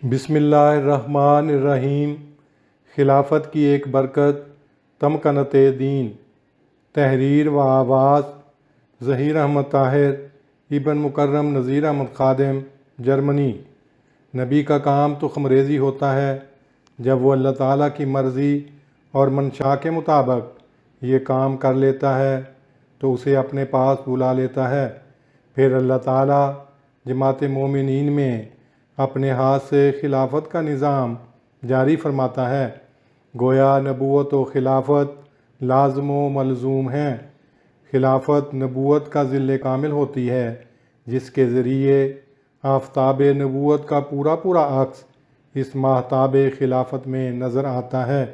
بسم اللہ الرحمن الرحیم۔ خلافت کی ایک برکت، تمکنت دین۔ تحریر و آواز ظہیر احمد طاہر، ابن مکرم نذیر احمد خادم، جرمنی۔ نبی کا کام تو خمریزی ہوتا ہے جب وہ اللہ تعالیٰ کی مرضی اور منشاء کے مطابق یہ کام کر لیتا ہے تو اسے اپنے پاس بلا لیتا ہے۔ پھر اللہ تعالیٰ جماعت مومنین میں اپنے ہاتھ سے خلافت کا نظام جاری فرماتا ہے۔ گویا نبوت و خلافت لازم و ملزوم ہیں۔ خلافت نبوت کا ظل کامل ہوتی ہے جس کے ذریعے آفتاب نبوت کا پورا عکس اس ماہتاب خلافت میں نظر آتا ہے۔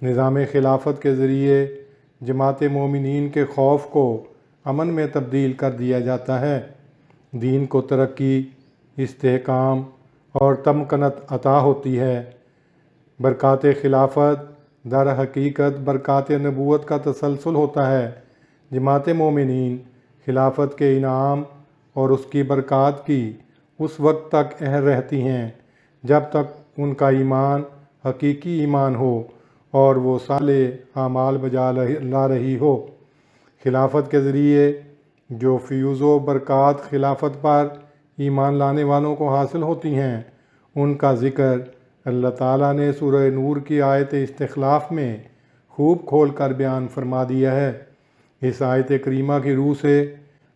نظام خلافت کے ذریعے جماعت مومنین کے خوف کو امن میں تبدیل کر دیا جاتا ہے، دین کو ترقی، استحکام اور تمکنت عطا ہوتی ہے۔ برکات خلافت در حقیقت برکات نبوت کا تسلسل ہوتا ہے۔ جماعت مومنین خلافت کے انعام اور اس کی برکات کی اس وقت تک اہل رہتی ہیں جب تک ان کا ایمان حقیقی ایمان ہو اور وہ صالح اعمال بجا لا رہی ہو۔ خلافت کے ذریعے جو فیوز و برکات خلافت پر ایمان لانے والوں کو حاصل ہوتی ہیں ان کا ذکر اللہ تعالیٰ نے سورہ نور کی آیت استخلاف میں خوب کھول کر بیان فرما دیا ہے۔ اس آیت کریمہ کی روح سے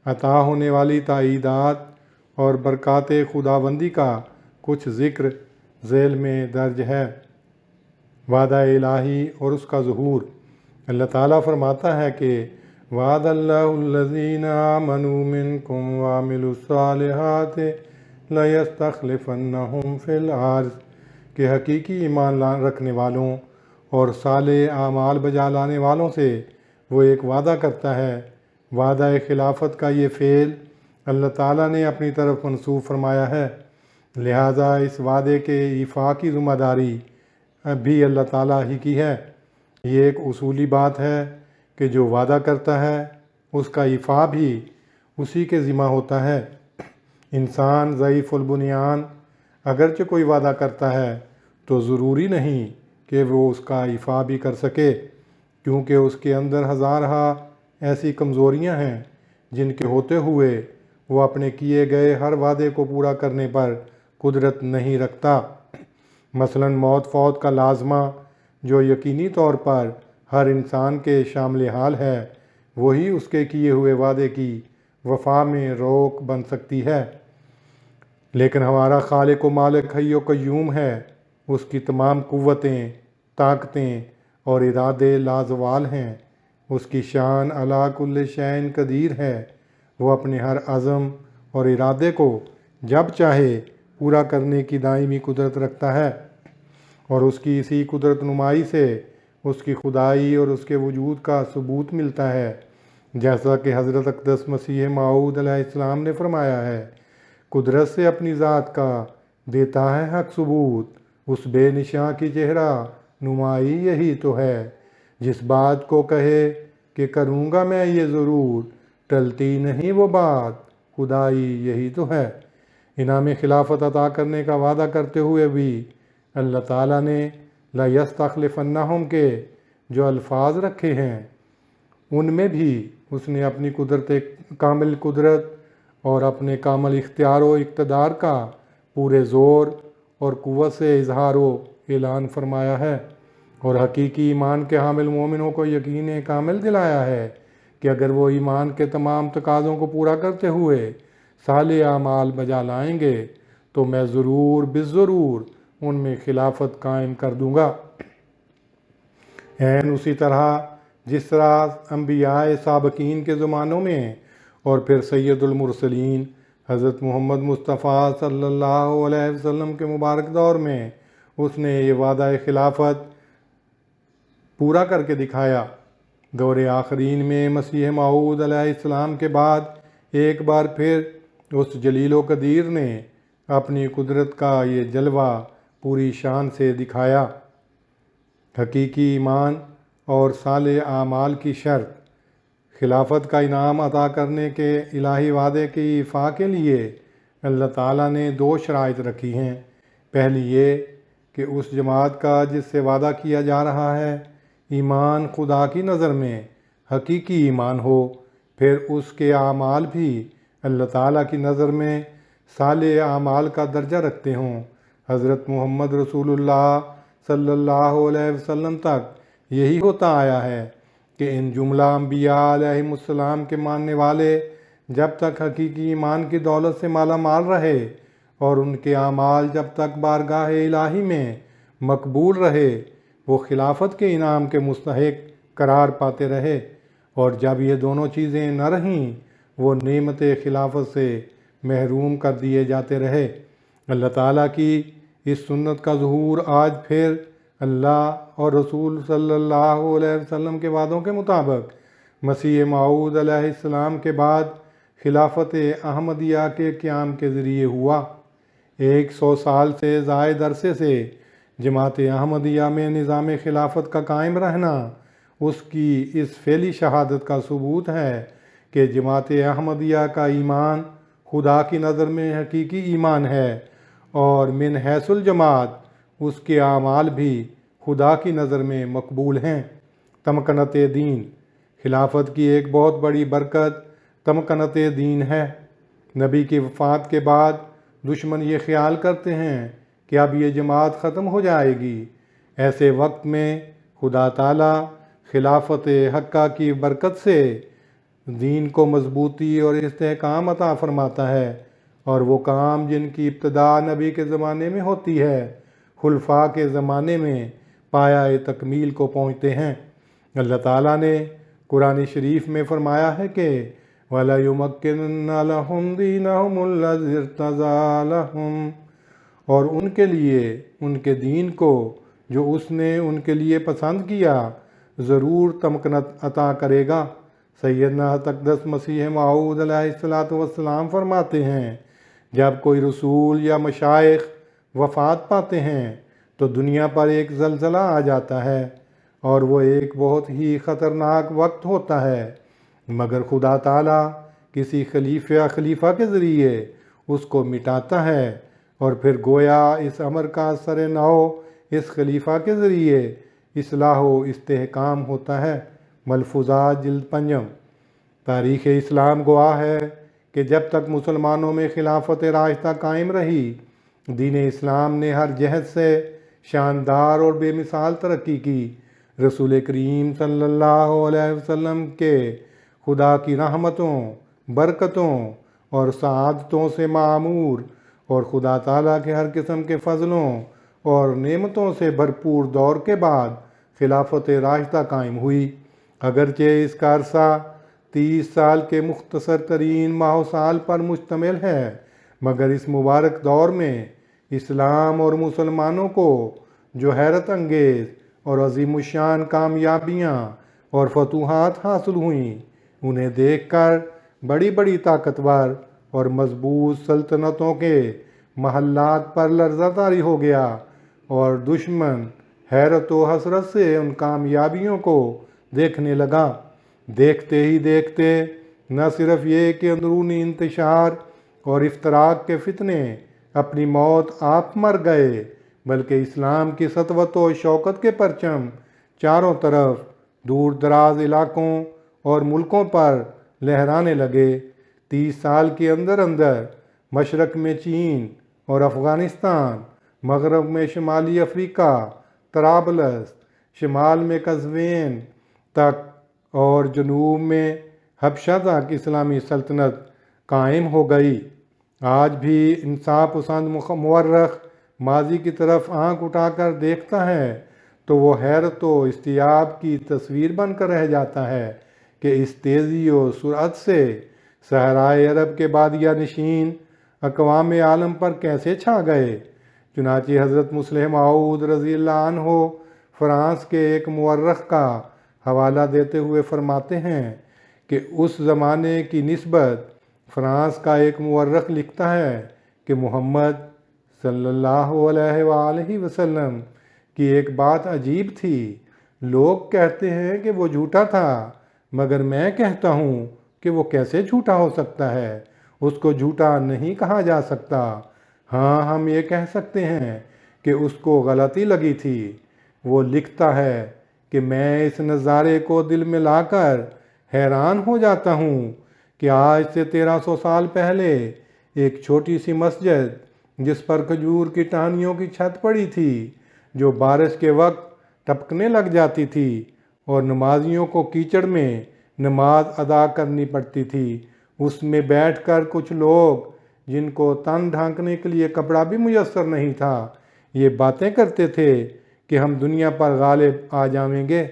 عطا ہونے والی تائیدات اور برکات خداوندی کا کچھ ذکر ذیل میں درج ہے۔ وعدہ الہی اور اس کا ظہور۔ اللہ تعالیٰ فرماتا ہے کہ وعد اللہ الذین آمنوا منکم وعملوا الصالحات لیستخلفنہم فی الارض، کہ حقیقی ایمان رکھنے والوں اور صالح اعمال بجا لانے والوں سے وہ ایک وعدہ کرتا ہے۔ وعدہ خلافت کا یہ فعل اللہ تعالیٰ نے اپنی طرف منسوب فرمایا ہے، لہٰذا اس وعدے کے ایفاء کی ذمہ داری بھی اللہ تعالیٰ ہی کی ہے۔ یہ ایک اصولی بات ہے کہ جو وعدہ کرتا ہے اس کا ایفاء بھی اسی کے ذمہ ہوتا ہے۔ انسان ضعیف البنیان اگرچہ کوئی وعدہ کرتا ہے تو ضروری نہیں کہ وہ اس کا ایفاء بھی کر سکے، کیونکہ اس کے اندر ہزارہا ایسی کمزوریاں ہیں جن کے ہوتے ہوئے وہ اپنے کیے گئے ہر وعدے کو پورا کرنے پر قدرت نہیں رکھتا۔ مثلا موت فوت کا لازمہ جو یقینی طور پر ہر انسان کے شامل حال ہے، وہی اس کے کیے ہوئے وعدے کی وفا میں روک بن سکتی ہے۔ لیکن ہمارا خالق و مالک حی و قیوم ہے، اس کی تمام قوتیں، طاقتیں اور ارادے لازوال ہیں، اس کی شان علی کل شیء قدیر ہے۔ وہ اپنے ہر عزم اور ارادے کو جب چاہے پورا کرنے کی دائمی قدرت رکھتا ہے، اور اس کی اسی قدرت نمائی سے اس کی خدائی اور اس کے وجود کا ثبوت ملتا ہے، جیسا کہ حضرت اقدس مسیح موعود علیہ السلام نے فرمایا ہے، قدرت سے اپنی ذات کا دیتا ہے حق ثبوت، اس بے نشاں کی چہرہ نمائی یہی تو ہے، جس بات کو کہے کہ کروں گا میں یہ ضرور، ٹلتی نہیں وہ بات، خدائی یہی تو ہے۔ انعام خلافت عطا کرنے کا وعدہ کرتے ہوئے بھی اللہ تعالیٰ نے لَيَسْتَخْلِفَنَّهُمْ کے جو الفاظ رکھے ہیں ان میں بھی اس نے اپنی کامل قدرت اور اپنے کامل اختیار و اقتدار کا پورے زور اور قوت سے اظہار و اعلان فرمایا ہے، اور حقیقی ایمان کے حامل مومنوں کو یقین کامل دلایا ہے کہ اگر وہ ایمان کے تمام تقاضوں کو پورا کرتے ہوئے صالح اعمال بجا لائیں گے تو میں ضرور بالضرور ان میں خلافت قائم کر دوں گا۔ اسی طرح جس طرح انبیاء سابقین کے زمانوں میں اور پھر سید المرسلین حضرت محمد مصطفیٰ صلی اللہ علیہ وسلم کے مبارک دور میں اس نے یہ وعدہ خلافت پورا کر کے دکھایا۔ دور آخرین میں مسیح موعود علیہ السلام کے بعد ایک بار پھر اس جلیل و قدیر نے اپنی قدرت کا یہ جلوہ پوری شان سے دکھایا۔ حقیقی ایمان اور صالح اعمال کی شرط خلافت کا انعام عطا کرنے کے الہی وعدے کی ایفاء کے لیے اللہ تعالیٰ نے دو شرائط رکھی ہیں۔ پہلی یہ کہ اس جماعت کا جس سے وعدہ کیا جا رہا ہے ایمان خدا کی نظر میں حقیقی ایمان ہو، پھر اس کے اعمال بھی اللہ تعالیٰ کی نظر میں صالح اعمال کا درجہ رکھتے ہوں۔ حضرت محمد رسول اللہ صلی اللہ علیہ وسلم تک یہی ہوتا آیا ہے کہ ان جملہ انبیاء علیہم السلام کے ماننے والے جب تک حقیقی ایمان کی دولت سے مالا مال رہے اور ان کے اعمال جب تک بارگاہ الہی میں مقبول رہے، وہ خلافت کے انعام کے مستحق قرار پاتے رہے، اور جب یہ دونوں چیزیں نہ رہیں وہ نعمت خلافت سے محروم کر دیے جاتے رہے۔ اللہ تعالیٰ کی اس سنت کا ظہور آج پھر اللہ اور رسول صلی اللہ علیہ وسلم کے وعدوں کے مطابق مسیح موعود علیہ السلام کے بعد خلافت احمدیہ کے قیام کے ذریعے ہوا۔ 100 سال سے زائد عرصے سے جماعت احمدیہ میں نظام خلافت کا قائم رہنا اس کی اس فعلی شہادت کا ثبوت ہے کہ جماعت احمدیہ کا ایمان خدا کی نظر میں حقیقی ایمان ہے، اور من حیث الجماعت اس کے اعمال بھی خدا کی نظر میں مقبول ہیں۔ تمکنت دین، خلافت کی ایک بہت بڑی برکت تمکنت دین ہے۔ نبی کی وفات کے بعد دشمن یہ خیال کرتے ہیں کہ اب یہ جماعت ختم ہو جائے گی۔ ایسے وقت میں خدا تعالیٰ خلافت حقہ کی برکت سے دین کو مضبوطی اور استحکام عطا فرماتا ہے، اور وہ کام جن کی ابتدا نبی کے زمانے میں ہوتی ہے خلفاء کے زمانے میں پایہ تکمیل کو پہنچتے ہیں۔ اللہ تعالیٰ نے قرآن شریف میں فرمایا ہے کہ وَلَيُمَكِّنَنَّ لَهُمْ دِينَهُمُ الَّذِي ارْتَضَىٰ لَهُمْ، اور ان کے لیے ان کے دین کو جو اس نے ان کے لیے پسند کیا ضرور تمکنت عطا کرے گا۔ سیدنا اقدس مسیح موعود علیہ السلام فرماتے ہیں، جب کوئی رسول یا مشائخ وفات پاتے ہیں تو دنیا پر ایک زلزلہ آ جاتا ہے، اور وہ ایک بہت ہی خطرناک وقت ہوتا ہے، مگر خدا تعالیٰ کسی خلیفہ کے ذریعے اس کو مٹاتا ہے، اور پھر گویا اس امر کا اثر نو اس خلیفہ کے ذریعے اصلاح و استحکام ہوتا ہے۔ ملفوظات جلد 5۔ تاریخ اسلام گواہ ہے کہ جب تک مسلمانوں میں خلافت راشدہ قائم رہی، دین اسلام نے ہر جہت سے شاندار اور بے مثال ترقی کی۔ رسول کریم صلی اللہ علیہ وسلم کے خدا کی رحمتوں، برکتوں اور سعادتوں سے معمور، اور خدا تعالیٰ کے ہر قسم کے فضلوں اور نعمتوں سے بھرپور دور کے بعد خلافت راشدہ قائم ہوئی۔ اگرچہ اس کا عرصہ 30 سال کے مختصر ترین ماہ و سال پر مشتمل ہے، مگر اس مبارک دور میں اسلام اور مسلمانوں کو جو حیرت انگیز اور عظیم الشان کامیابیاں اور فتوحات حاصل ہوئیں، انہیں دیکھ کر بڑی بڑی طاقتور اور مضبوط سلطنتوں کے محلات پر لرزہ طاری ہو گیا، اور دشمن حیرت و حسرت سے ان کامیابیوں کو دیکھنے لگا۔ دیکھتے ہی دیکھتے نہ صرف یہ کہ اندرونی انتشار اور افتراق کے فتنے اپنی موت آپ مر گئے، بلکہ اسلام کی سطوت و شوکت کے پرچم چاروں طرف دور دراز علاقوں اور ملکوں پر لہرانے لگے۔ 30 سال کے اندر اندر مشرق میں چین اور افغانستان، مغرب میں شمالی افریقہ، طرابلس، شمال میں قزوین تک اور جنوب میں حبشہ تک اسلامی سلطنت قائم ہو گئی۔ آج بھی انصاف پسند مورخ ماضی کی طرف آنکھ اٹھا کر دیکھتا ہے تو وہ حیرت و استیاب کی تصویر بن کر رہ جاتا ہے کہ اس تیزی و سرعت سے صحرائے عرب کے بادیہ نشین اقوام عالم پر کیسے چھا گئے۔ چنانچہ حضرت مسلم موعود رضی اللہ عنہ فرانس کے ایک مورخ کا حوالہ دیتے ہوئے فرماتے ہیں کہ اس زمانے کی نسبت فرانس کا ایک مورخ لکھتا ہے کہ محمد صلی اللہ علیہ وآلہ وسلم کی ایک بات عجیب تھی۔ لوگ کہتے ہیں کہ وہ جھوٹا تھا، مگر میں کہتا ہوں کہ وہ کیسے جھوٹا ہو سکتا ہے؟ اس کو جھوٹا نہیں کہا جا سکتا۔ ہاں، ہم یہ کہہ سکتے ہیں کہ اس کو غلطی لگی تھی۔ وہ لکھتا ہے کہ میں اس نظارے کو دل میں لا کر حیران ہو جاتا ہوں کہ آج سے 1300 سال پہلے ایک چھوٹی سی مسجد جس پر کھجور کی ٹہنیوں کی چھت پڑی تھی، جو بارش کے وقت ٹپکنے لگ جاتی تھی اور نمازیوں کو کیچڑ میں نماز ادا کرنی پڑتی تھی، اس میں بیٹھ کر کچھ لوگ جن کو تن ڈھانکنے کے لیے کپڑا بھی میسر نہیں تھا، یہ باتیں کرتے تھے کہ ہم دنیا پر غالب آ جائیں گے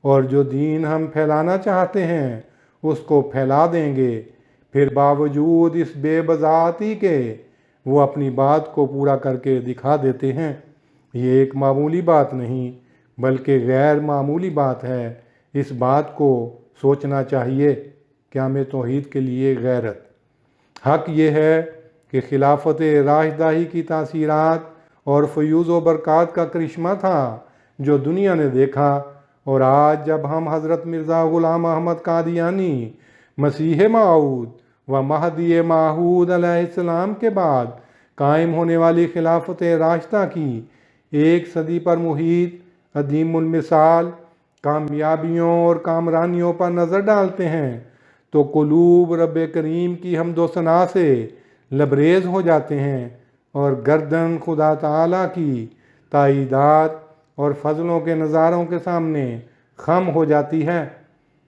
اور جو دین ہم پھیلانا چاہتے ہیں اس کو پھیلا دیں گے۔ پھر باوجود اس بے بضاعتی کے وہ اپنی بات کو پورا کر کے دکھا دیتے ہیں۔ یہ ایک معمولی بات نہیں بلکہ غیر معمولی بات ہے۔ اس بات کو سوچنا چاہیے۔ قیام توحید کے لیے غیرت۔ حق یہ ہے کہ خلافت راشدہ ہی کی تاثیرات اور فیوز و برکات کا کرشمہ تھا جو دنیا نے دیکھا، اور آج جب ہم حضرت مرزا غلام احمد قادیانی مسیح موعود و مہدی موعود علیہ السلام کے بعد قائم ہونے والی خلافت راشدہ کی ایک صدی پر محیط عظیم المثال کامیابیوں اور کامرانیوں پر نظر ڈالتے ہیں تو قلوب رب کریم کی حمد و ثنا سے لبریز ہو جاتے ہیں اور گردن خدا تعالیٰ کی تائیدات اور فضلوں کے نظاروں کے سامنے خم ہو جاتی ہے۔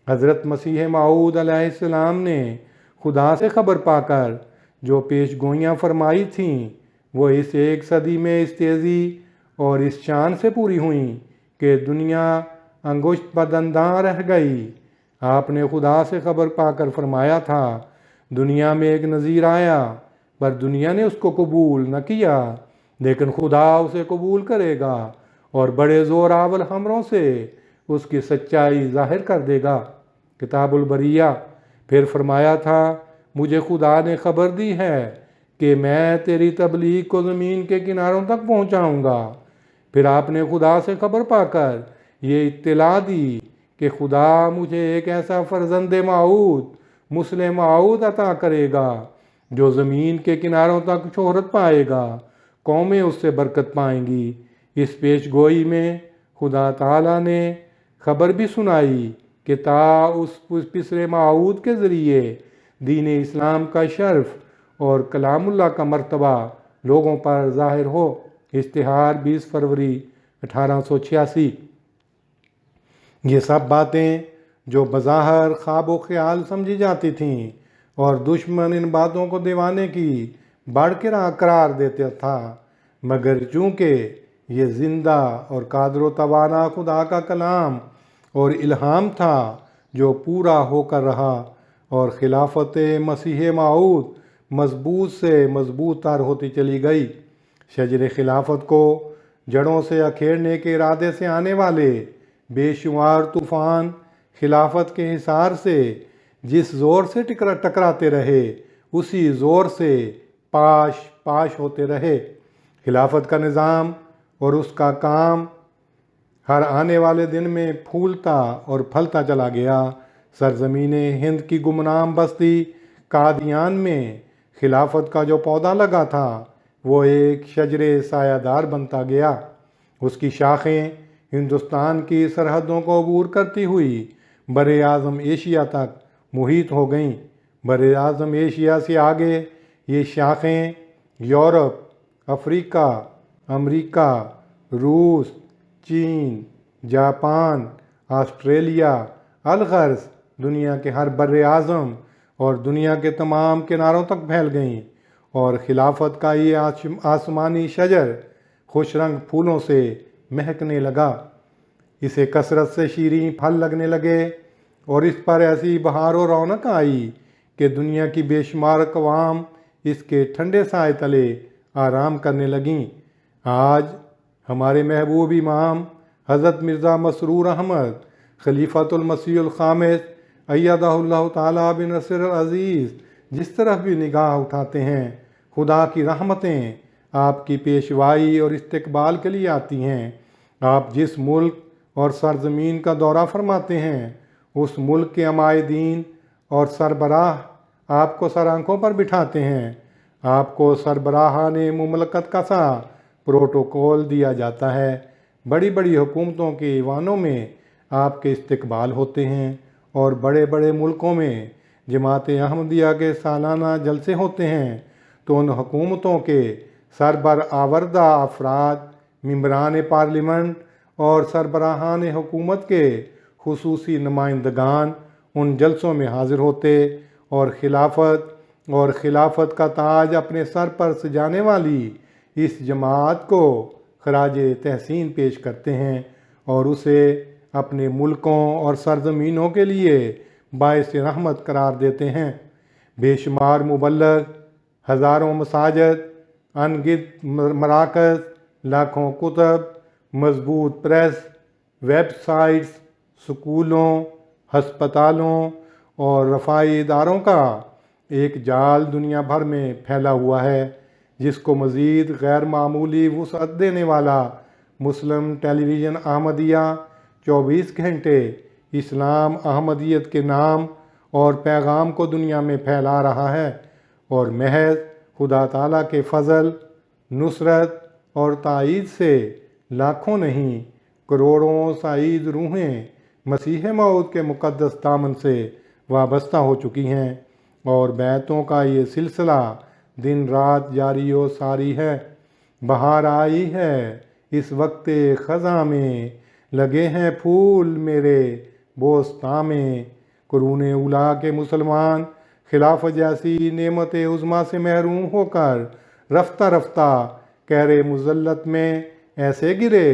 حضرت مسیح موعود علیہ السلام نے خدا سے خبر پا کر جو پیش گوئیاں فرمائی تھیں وہ اس ایک صدی میں اس تیزی اور اس شان سے پوری ہوئیں کہ دنیا انگشت بدنداں رہ گئی۔ آپ نے خدا سے خبر پا کر فرمایا تھا، دنیا میں ایک نذیر آیا پر دنیا نے اس کو قبول نہ کیا، لیکن خدا اسے قبول کرے گا اور بڑے زور آور ہمروں سے اس کی سچائی ظاہر کر دے گا۔ کتاب البریہ۔ پھر فرمایا تھا، مجھے خدا نے خبر دی ہے کہ میں تیری تبلیغ کو زمین کے کناروں تک پہنچاؤں گا۔ پھر آپ نے خدا سے خبر پا کر یہ اطلاع دی کہ خدا مجھے ایک ایسا فرزند موعود مسلم موعود عطا کرے گا جو زمین کے کناروں تک شہرت پائے گا، قومیں اس سے برکت پائیں گی۔ اس پیش گوئی میں خدا تعالیٰ نے خبر بھی سنائی کہ تا اس پسر موعود کے ذریعے دین اسلام کا شرف اور کلام اللہ کا مرتبہ لوگوں پر ظاہر ہو۔ اشتہار 20 فروری 1886۔ یہ سب باتیں جو بظاہر خواب و خیال سمجھی جاتی تھیں اور دشمن ان باتوں کو دیوانے کی بڑھ کے قرار دیتا تھا، مگر چونکہ یہ زندہ اور قادر و توانا خدا کا کلام اور الہام تھا جو پورا ہو کر رہا، اور خلافت مسیح موعود مضبوط سے مضبوط تر ہوتی چلی گئی۔ شجر خلافت کو جڑوں سے اکھیڑنے کے ارادے سے آنے والے بے شمار طوفان خلافت کے حصار سے جس زور سے ٹکراتے رہے اسی زور سے پاش ہوتے رہے۔ خلافت کا نظام اور اس کا کام ہر آنے والے دن میں پھولتا اور پھلتا چلا گیا۔ سرزمین ہند کی گمنام بستی قادیان میں خلافت کا جو پودا لگا تھا وہ ایک شجر سایہ دار بنتا گیا۔ اس کی شاخیں ہندوستان کی سرحدوں کو عبور کرتی ہوئی بر اعظم ایشیا تک محیط ہو گئیں۔ بر اعظم ایشیا سے آگے یہ شاخیں یورپ، افریقہ، امریکہ، روس، چین، جاپان، آسٹریلیا، الغرض دنیا کے ہر بر اعظم اور دنیا کے تمام کناروں تک پھیل گئیں، اور خلافت کا یہ آسمانی شجر خوش رنگ پھولوں سے مہکنے لگا۔ اسے کثرت سے شیریں پھل لگنے لگے اور اس پر ایسی بہار و رونق آئی کہ دنیا کی بے شمار اقوام اس کے ٹھنڈے سائے تلے آرام کرنے لگیں۔ آج ہمارے محبوب امام حضرت مرزا مسرور احمد خلیفۃ المسیح الخامس ایدہ اللہ تعالیٰ بنصر العزیز جس طرف بھی نگاہ اٹھاتے ہیں، خدا کی رحمتیں آپ کی پیشوائی اور استقبال کے لیے آتی ہیں۔ آپ جس ملک اور سرزمین کا دورہ فرماتے ہیں اس ملک کے عمائدین اور سربراہ آپ کو سر آنکھوں پر بٹھاتے ہیں۔ آپ کو سربراہان مملکت کا سا پروٹوکول دیا جاتا ہے۔ بڑی بڑی حکومتوں کے ایوانوں میں آپ کے استقبال ہوتے ہیں اور بڑے بڑے ملکوں میں جماعت احمدیہ کے سالانہ جلسے ہوتے ہیں تو ان حکومتوں کے سربراہ افراد، ممبران پارلیمنٹ اور سربراہان حکومت کے خصوصی نمائندگان ان جلسوں میں حاضر ہوتے اور خلافت کا تاج اپنے سر پر سجانے والی اس جماعت کو خراج تحسین پیش کرتے ہیں اور اسے اپنے ملکوں اور سرزمینوں کے لیے باعث رحمت قرار دیتے ہیں۔ بے شمار مبلغ، ہزاروں مساجد، انگنت مراکز، لاکھوں کتب، مضبوط پریس، ویب سائٹس، سکولوں، ہسپتالوں اور رفاہی اداروں کا ایک جال دنیا بھر میں پھیلا ہوا ہے، جس کو مزید غیر معمولی وسعت دینے والا مسلم ٹیلی ویژن احمدیہ 24 گھنٹے اسلام احمدیت کے نام اور پیغام کو دنیا میں پھیلا رہا ہے، اور محض خدا تعالیٰ کے فضل، نصرت اور تائید سے لاکھوں نہیں کروڑوں سعید روحیں مسیح موعود کے مقدس دامن سے وابستہ ہو چکی ہیں، اور بیعتوں کا یہ سلسلہ دن رات جاری و ساری ہے۔ بہار آئی ہے اس وقت خزاں میں، لگے ہیں پھول میرے بوستاں میں۔ قرون اولیٰ کے مسلمان خلافت جیسی نعمت عظمیٰ سے محروم ہو کر رفتہ رفتہ قہر مذلت میں ایسے گرے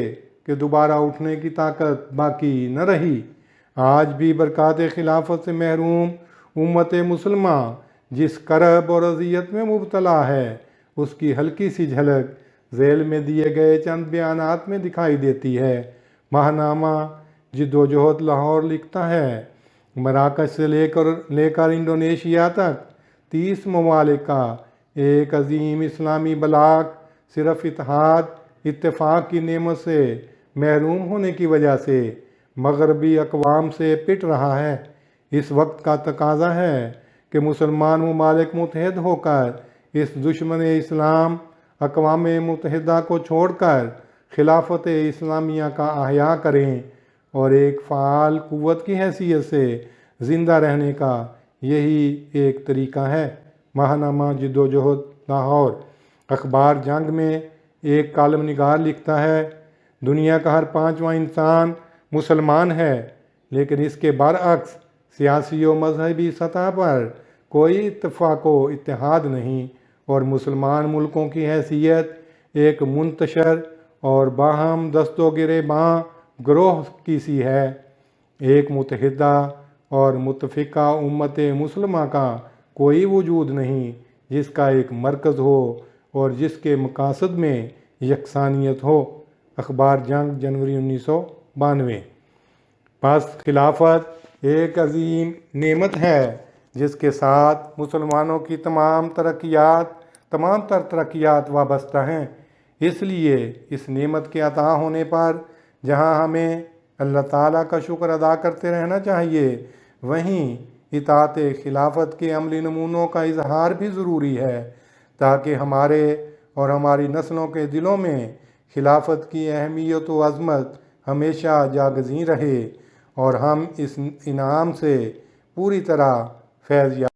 کہ دوبارہ اٹھنے کی طاقت باقی نہ رہی۔ آج بھی برکات خلافت سے محروم امت مسلمہ جس کرب اور اذیت میں مبتلا ہے، اس کی ہلکی سی جھلک ذیل میں دیے گئے چند بیانات میں دکھائی دیتی ہے۔ ماہنامہ جد و جہد لاہور لکھتا ہے، مراکش سے لے کر انڈونیشیا تک 30 ممالک کا ایک عظیم اسلامی بلاک صرف اتفاق کی نعمت سے محروم ہونے کی وجہ سے مغربی اقوام سے پٹ رہا ہے۔ اس وقت کا تقاضا ہے کہ مسلمان ممالک متحد ہو کر اس دشمن اسلام اقوام متحدہ کو چھوڑ کر خلافت اسلامیہ کا احیاء کریں، اور ایک فعال قوت کی حیثیت سے زندہ رہنے کا یہی ایک طریقہ ہے۔ ماہنامہ جد و جہد لاہور۔ اخبار جنگ میں ایک کالم نگار لکھتا ہے، دنیا کا ہر 5واں انسان مسلمان ہے، لیکن اس کے برعکس سیاسی و مذہبی سطح پر کوئی اتفاق و اتحاد نہیں، اور مسلمان ملکوں کی حیثیت ایک منتشر اور باہم دست و گریباں گروہ کی سی ہے۔ ایک متحدہ اور متفقہ امت مسلمہ کا کوئی وجود نہیں جس کا ایک مرکز ہو اور جس کے مقاصد میں یکسانیت ہو۔ اخبار جنگ جنوری 1992۔ پس خلافت ایک عظیم نعمت ہے جس کے ساتھ مسلمانوں کی تمام تر ترقیات وابستہ ہیں۔ اس لیے اس نعمت کے عطا ہونے پر جہاں ہمیں اللہ تعالیٰ کا شکر ادا کرتے رہنا چاہیے، وہیں اطاعت خلافت کے عملی نمونوں کا اظہار بھی ضروری ہے، تاکہ ہمارے اور ہماری نسلوں کے دلوں میں خلافت کی اہمیت و عظمت ہمیشہ جاگزیں رہے اور ہم اس انعام سے پوری طرح فیض یاب